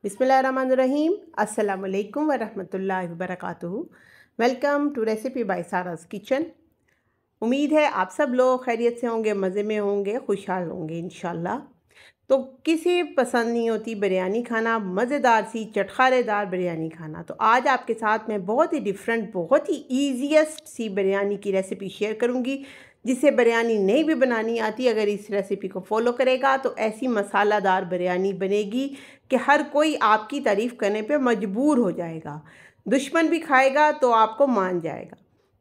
बिस्मिल्लाहिर्रहमानिर्रहीम। अस्सलाम वालेकुम वरहमतुल्लाहि वबरकातुहू। Welcome to recipe by Sara's kitchen. उम्मीद है आप सब लोग खैरियत से होंगे, मज़े में होंगे, खुशहाल होंगे इंशाल्लाह। तो किसी पसंद नहीं होती बिरयानी खाना, मज़ेदार सी चटखारेदार बिरयानी खाना। तो आज आपके साथ मैं बहुत ही डिफरेंट, बहुत ही ईजीएस्ट सी बिरयानी की रेसिपी शेयर करूंगी, जिसे बिरयानी नहीं भी बनानी आती, अगर इस रेसिपी को फॉलो करेगा तो ऐसी मसालादार बिरयानी बनेगी कि हर कोई आपकी तारीफ़ करने पे मजबूर हो जाएगा। दुश्मन भी खाएगा तो आपको मान जाएगा।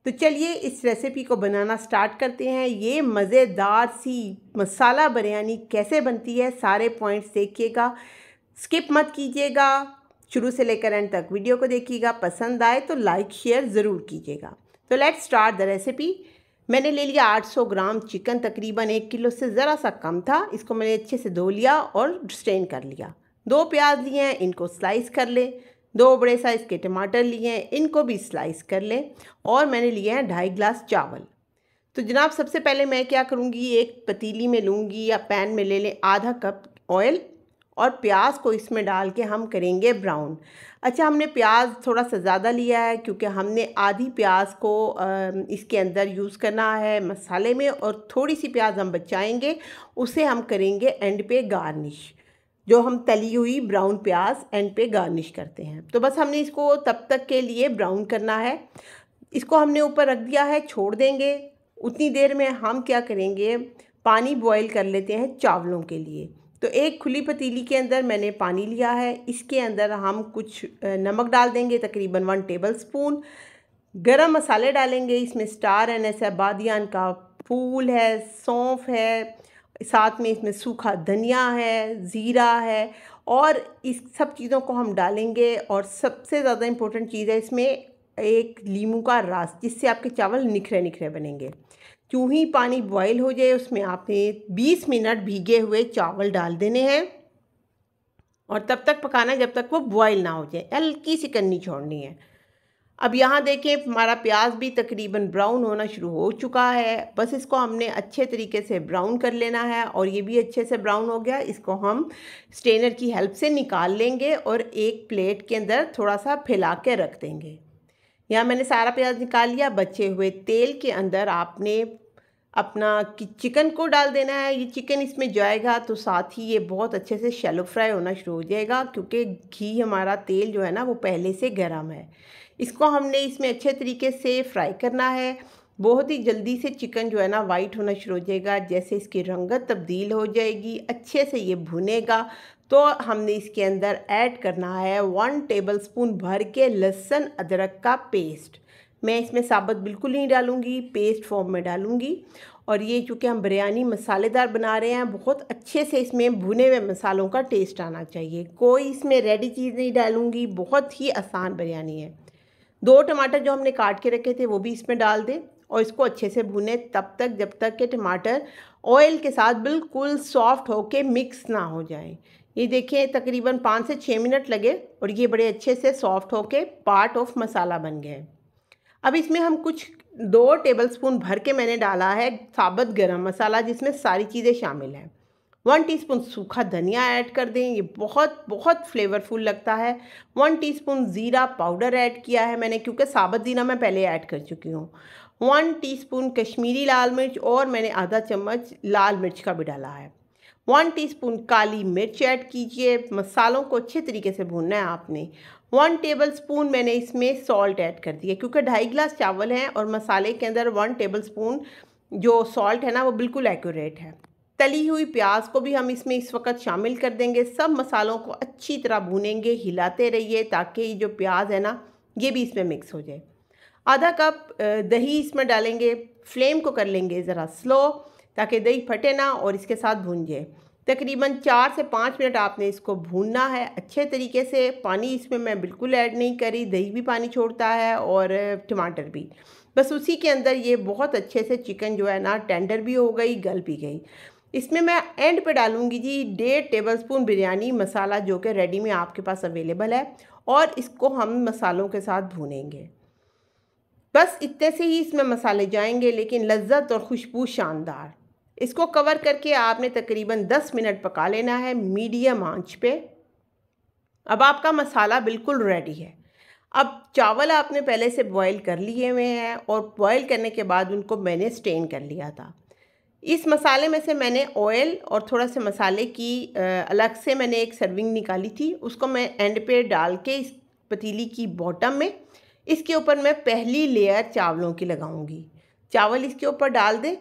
तो चलिए इस रेसिपी को बनाना स्टार्ट करते हैं। ये मज़ेदार सी मसाला बिरयानी कैसे बनती है, सारे पॉइंट्स देखिएगा, स्किप मत कीजिएगा, शुरू से लेकर एंड तक वीडियो को देखिएगा। पसंद आए तो लाइक शेयर ज़रूर कीजिएगा। तो लेट्स स्टार्ट द रेसिपी। मैंने ले लिया 800 ग्राम चिकन, तकरीबन 1 किलो से ज़रा सा कम था। इसको मैंने अच्छे से धो लिया और स्ट्रेन कर लिया। 2 प्याज लिए हैं, इनको स्लाइस कर लें। 2 बड़े साइज़ के टमाटर लिए हैं, इनको भी स्लाइस कर लें। और मैंने लिए हैं 2.5 गिलास चावल। तो जनाब सबसे पहले मैं क्या करूँगी, एक पतीली में लूँगी या पैन में ले लें आधा कप ऑयल और प्याज को इसमें डाल के हम करेंगे ब्राउन। अच्छा, हमने प्याज थोड़ा सा ज़्यादा लिया है क्योंकि हमने आधी प्याज को इसके अंदर यूज़ करना है मसाले में, और थोड़ी सी प्याज हम बचाएंगे, उसे हम करेंगे एंड पे गार्निश। जो हम तली हुई ब्राउन प्याज एंड पे गार्निश करते हैं। तो बस हमने इसको तब तक के लिए ब्राउन करना है। इसको हमने ऊपर रख दिया है, छोड़ देंगे। उतनी देर में हम क्या करेंगे, पानी बॉईल कर लेते हैं चावलों के लिए। तो एक खुली पतीली के अंदर मैंने पानी लिया है, इसके अंदर हम कुछ नमक डाल देंगे, तकरीबन 1 टेबल स्पून। गरम मसाले डालेंगे, इसमें स्टार एनिस है, बादियान का फूल है, सौंफ है, साथ में इसमें सूखा धनिया है, ज़ीरा है, और इस सब चीज़ों को हम डालेंगे। और सबसे ज़्यादा इम्पोर्टेंट चीज़ है इसमें एक लीमू का रस, जिससे आपके चावल निखरे निखरे बनेंगे। यूँ ही पानी बॉईल हो जाए, उसमें आपने 20 मिनट भीगे हुए चावल डाल देने हैं और तब तक पकाना है जब तक वो बॉईल ना हो जाए, हल्की सी कन्नी छोड़नी है। अब यहाँ देखें, हमारा प्याज भी तकरीबन ब्राउन होना शुरू हो चुका है। बस इसको हमने अच्छे तरीके से ब्राउन कर लेना है, और ये भी अच्छे से ब्राउन हो गया। इसको हम स्ट्रेनर की हेल्प से निकाल लेंगे और एक प्लेट के अंदर थोड़ा सा फैला के रख देंगे। यहाँ मैंने सारा प्याज निकाल लिया। बचे हुए तेल के अंदर आपने अपना चिकन को डाल देना है। ये चिकन इसमें जाएगा तो साथ ही ये बहुत अच्छे से शैलो फ्राई होना शुरू हो जाएगा, क्योंकि घी हमारा तेल जो है ना वो पहले से गर्म है। इसको हमने इसमें अच्छे तरीके से फ्राई करना है। बहुत ही जल्दी से चिकन जो है ना वाइट होना शुरू हो जाएगा। जैसे इसकी रंगत तब्दील हो जाएगी, अच्छे से ये भुनेगा, तो हमने इसके अंदर ऐड करना है 1 टेबलस्पून भर के लहसुन अदरक का पेस्ट। मैं इसमें साबुत बिल्कुल नहीं डालूँगी, पेस्ट फॉर्म में डालूँगी। और ये चूँकि हम बिरयानी मसालेदार बना रहे हैं, बहुत अच्छे से इसमें भुने हुए मसालों का टेस्ट आना चाहिए। कोई इसमें रेडी चीज़ नहीं डालूँगी, बहुत ही आसान बिरयानी है। 2 टमाटर जो हमने काट के रखे थे वो भी इसमें डाल दें और इसको अच्छे से भुने तब तक जब तक कि टमाटर ऑयल के साथ बिल्कुल सॉफ्ट होके मिक्स ना हो जाए। ये देखिए तकरीबन 5 से 6 मिनट लगे और ये बड़े अच्छे से सॉफ्ट होके पार्ट ऑफ मसाला बन गए। अब इसमें हम कुछ 2 टेबलस्पून भर के मैंने डाला है साबुत गरम मसाला, जिसमें सारी चीज़ें शामिल हैं। 1 टीस्पून सूखा धनिया ऐड कर दें, ये बहुत बहुत फ्लेवरफुल लगता है। 1 टीस्पून ज़ीरा पाउडर ऐड किया है मैंने, क्योंकि साबुत ज़ीरा मैं पहले ऐड कर चुकी हूँ। 1 टीस्पून कश्मीरी लाल मिर्च, और मैंने आधा चम्मच लाल मिर्च का भी डाला है। 1 टीस्पून काली मिर्च ऐड कीजिए। मसालों को अच्छे तरीके से भूनना है आपने। 1 टेबलस्पून मैंने इसमें सॉल्ट ऐड कर दिया, क्योंकि 2.5 गिलास चावल हैं और मसाले के अंदर 1 टेबलस्पून जो सॉल्ट है ना वो बिल्कुल एक्यूरेट है। तली हुई प्याज को भी हम इसमें इस वक्त शामिल कर देंगे। सब मसालों को अच्छी तरह भूनेंगे, हिलाते रहिए ताकि जो प्याज है ना ये भी इसमें मिक्स हो जाए। आधा कप दही इसमें डालेंगे। फ्लेम को कर लेंगे ज़रा स्लो, ताकि दही फटे ना और इसके साथ भून जाए। तकरीबन 4 से 5 मिनट आपने इसको भूनना है अच्छे तरीके से। पानी इसमें मैं बिल्कुल ऐड नहीं करी, दही भी पानी छोड़ता है और टमाटर भी। बस उसी के अंदर ये बहुत अच्छे से चिकन जो है ना टेंडर भी हो गई, गल भी गई। इसमें मैं एंड पे डालूंगी जी 1.5 टेबलस्पून बिरयानी मसाला, जो कि रेडी में आपके पास अवेलेबल है, और इसको हम मसालों के साथ भूनेंगे। बस इतने से ही इसमें मसाले जाएंगे, लेकिन लज्जत और खुशबू शानदार। इसको कवर करके आपने तकरीबन 10 मिनट पका लेना है मीडियम आंच पे। अब आपका मसाला बिल्कुल रेडी है। अब चावल आपने पहले से बॉईल कर लिए हुए हैं और बॉईल करने के बाद उनको मैंने स्टेन कर लिया था। इस मसाले में से मैंने ऑयल और थोड़ा से मसाले की अलग से मैंने एक सर्विंग निकाली थी, उसको मैं एंड पे डाल के इस पतीली की बॉटम में इसके ऊपर मैं पहली लेयर चावलों की लगाऊंगी। चावल इसके ऊपर डाल दें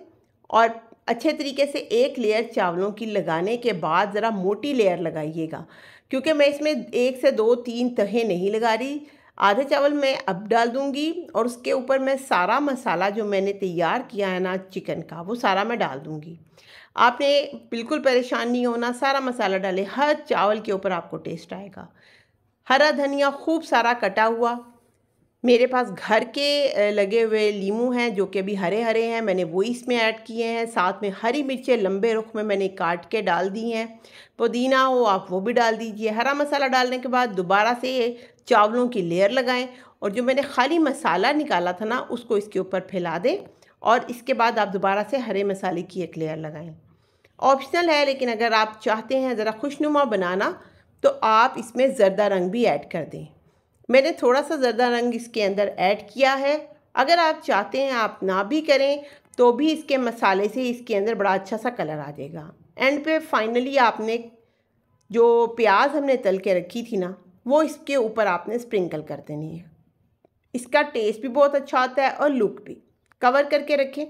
और अच्छे तरीके से एक लेयर चावलों की लगाने के बाद ज़रा मोटी लेयर लगाइएगा, क्योंकि मैं इसमें 1 से 2-3 तहें नहीं लगा रही। आधे चावल मैं अब डाल दूंगी और उसके ऊपर मैं सारा मसाला जो मैंने तैयार किया है ना चिकन का, वो सारा मैं डाल दूंगी। आपने बिल्कुल परेशान नहीं होना, सारा मसाला डालें, हर चावल के ऊपर आपको टेस्ट आएगा। हरा धनिया खूब सारा कटा हुआ, मेरे पास घर के लगे हुए लीमू हैं जो कि अभी हरे हरे हैं, मैंने वो इसमें ऐड किए हैं। साथ में हरी मिर्चें लंबे रुख में मैंने काट के डाल दी हैं। पुदीना हो आप वो भी डाल दीजिए। हरा मसाला डालने के बाद दोबारा से चावलों की लेयर लगाएं और जो मैंने खाली मसाला निकाला था ना उसको इसके ऊपर फैला दें और इसके बाद आप दोबारा से हरे मसाले की एक लेयर लगाएं। ऑप्शनल है, लेकिन अगर आप चाहते हैं ज़रा खुशनुमा बनाना तो आप इसमें ज़र्दा रंग भी ऐड कर दें। मैंने थोड़ा सा ज़र्दा रंग इसके अंदर ऐड किया है। अगर आप चाहते हैं आप ना भी करें तो भी इसके मसाले से इसके अंदर बड़ा अच्छा सा कलर आ जाएगा। एंड पे फाइनली आपने जो प्याज हमने तल के रखी थी ना वो इसके ऊपर आपने स्प्रिंकल कर देनी है। इसका टेस्ट भी बहुत अच्छा आता है और लुक भी। कवर करके रखें,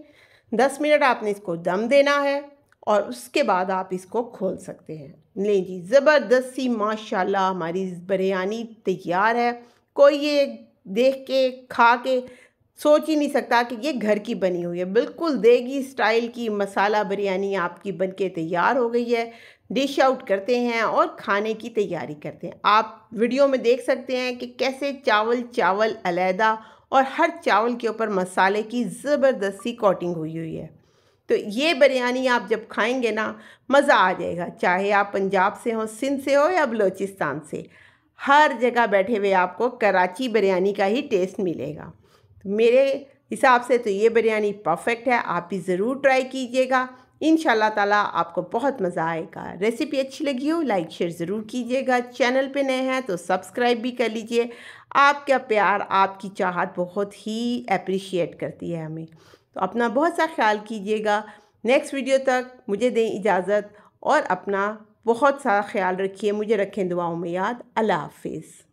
10 मिनट आपने इसको दम देना है और उसके बाद आप इसको खोल सकते हैं। लें जी, ज़बरदस्त सी माशाल्लाह हमारी बिरयानी तैयार है। कोई ये देख के खा के सोच ही नहीं सकता कि ये घर की बनी हुई है। बिल्कुल देगी स्टाइल की मसाला बिरयानी आपकी बनके तैयार हो गई है। डिश आउट करते हैं और खाने की तैयारी करते हैं। आप वीडियो में देख सकते हैं कि कैसे चावल अलहदा और हर चावल के ऊपर मसाले की ज़बरदस्त सी कोटिंग हुई हुई है। तो ये बिरयानी आप जब खाएंगे ना मज़ा आ जाएगा, चाहे आप पंजाब से हो, सिंध से हो या बलूचिस्तान से, हर जगह बैठे हुए आपको कराची बिरयानी का ही टेस्ट मिलेगा। मेरे हिसाब से तो ये बिरयानी परफेक्ट है, आप भी ज़रूर ट्राई कीजिएगा। इंशाल्लाह ताला आपको बहुत मज़ा आएगा। रेसिपी अच्छी लगी हो लाइक शेयर ज़रूर कीजिएगा। चैनल पे नए हैं तो सब्सक्राइब भी कर लीजिए। आपका प्यार, आपकी चाहत बहुत ही अप्रिशिएट करती है हमें। तो अपना बहुत सा ख्याल कीजिएगा। नेक्स्ट वीडियो तक मुझे दें इजाज़त और अपना बहुत सा ख्याल रखिए। मुझे रखें दुआओं में याद। अल्लाह हाफिज़।